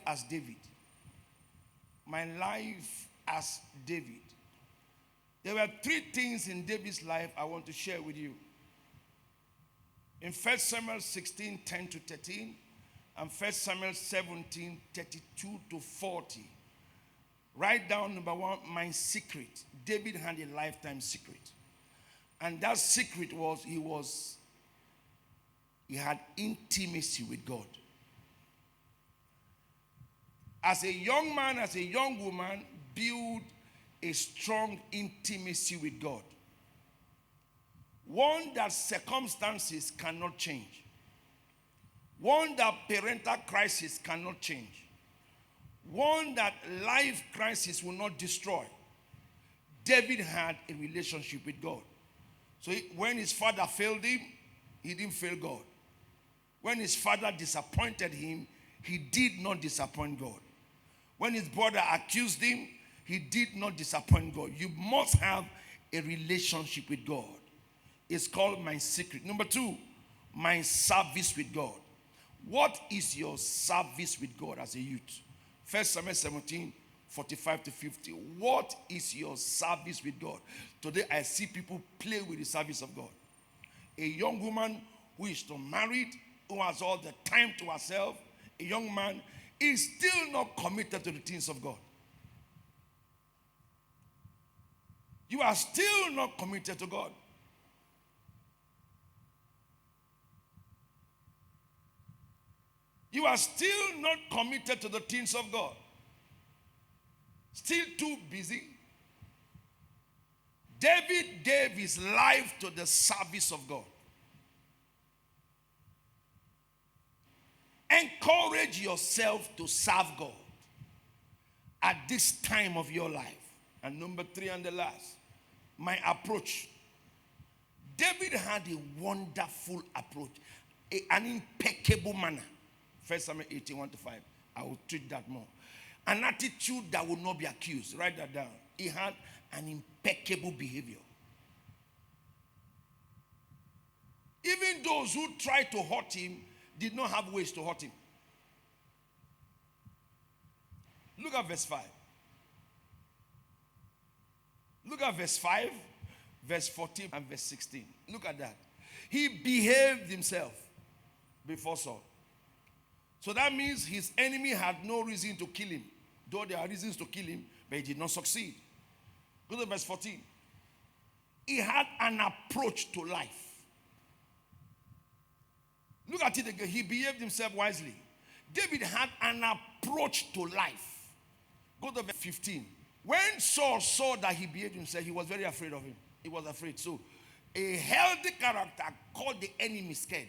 as David. My life as David. There were 3 things in David's life I want to share with you. In 1 Samuel 16, 10 to 13, and 1 Samuel 17, 32 to 40. Write down number 1, my secret. David had a lifetime secret. And that secret was he had intimacy with God. As a young man, as a young woman, build a strong intimacy with God. One that circumstances cannot change. One that parental crisis cannot change. One that life crisis will not destroy. David had a relationship with God. So when his father failed him, he didn't fail God. When his father disappointed him, he did not disappoint God. When his brother accused him, he did not disappoint God. You must have a relationship with God. It's called my secret. Number 2, my service with God. What is your service with God as a youth? 1 Samuel 17, 45 to 50. What is your service with God? Today I see people play with the service of God. A young woman who is not married, who has all the time to herself, a young man is still not committed to the things of God. You are still not committed to God. You are still not committed to the things of God. Still too busy. David gave his life to the service of God. Encourage yourself to serve God at this time of your life. And number 3 and the last, my approach. David had a wonderful approach, an impeccable manner. 1 Samuel 18, 1 to 5. I will treat that more. An attitude that will not be accused. Write that down. He had an impeccable behavior. Even those who tried to hurt him did not have ways to hurt him. Look at verse 5. Look at verse 5, verse 14, and verse 16. Look at that. He behaved himself before Saul. So that means his enemy had no reason to kill him. Though there are reasons to kill him, but he did not succeed. Go to verse 14. He had an approach to life. Look at it again. He behaved himself wisely. David had an approach to life. Go to verse 15. When Saul saw that he behaved himself, he was very afraid of him. He was afraid. So, a healthy character called the enemy scared.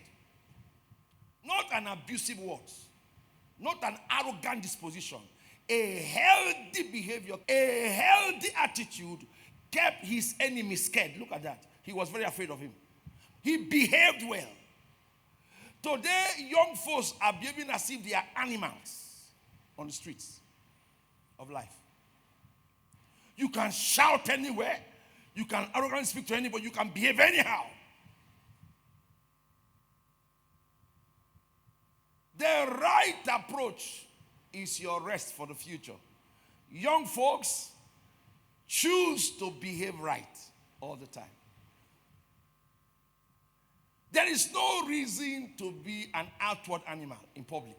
Not an abusive words. Not an arrogant disposition. A healthy behavior, a healthy attitude kept his enemy scared. Look at that. He was very afraid of him. He behaved well. Today, young folks are behaving as if they are animals on the streets of life. You can shout anywhere. You can arrogantly speak to anybody. You can behave anyhow. The right approach is your rest for the future. Young folks, choose to behave right all the time. There is no reason to be an outward animal in public.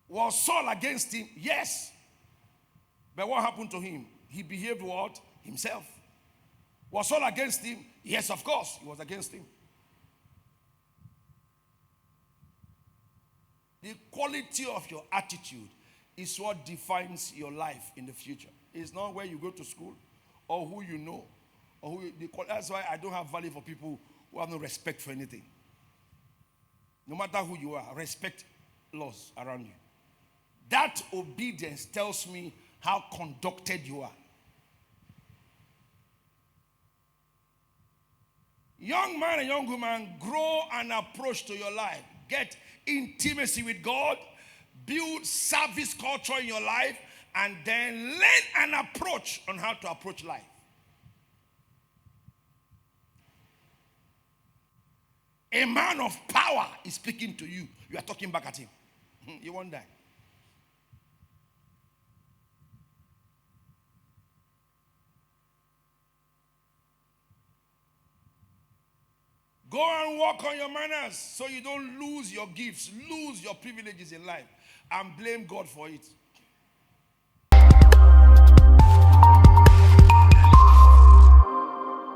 Was Saul against him? Yes. But what happened to him? He behaved what? Himself. Was Saul against him? Yes, of course, he was against him. The quality of your attitude is what defines your life in the future. It's not where you go to school or who you know. That's why I don't have value for people who have no respect for anything. No matter who you are, respect laws around you. That obedience tells me how conducted you are. Young man and young woman, grow an approach to your life. Get intimacy with God, build service culture in your life, and then learn an approach on how to approach life. A man of power is speaking to you. You are talking back at him. You won't die. Go and work on your manners so you don't lose your gifts, lose your privileges in life, and blame God for it.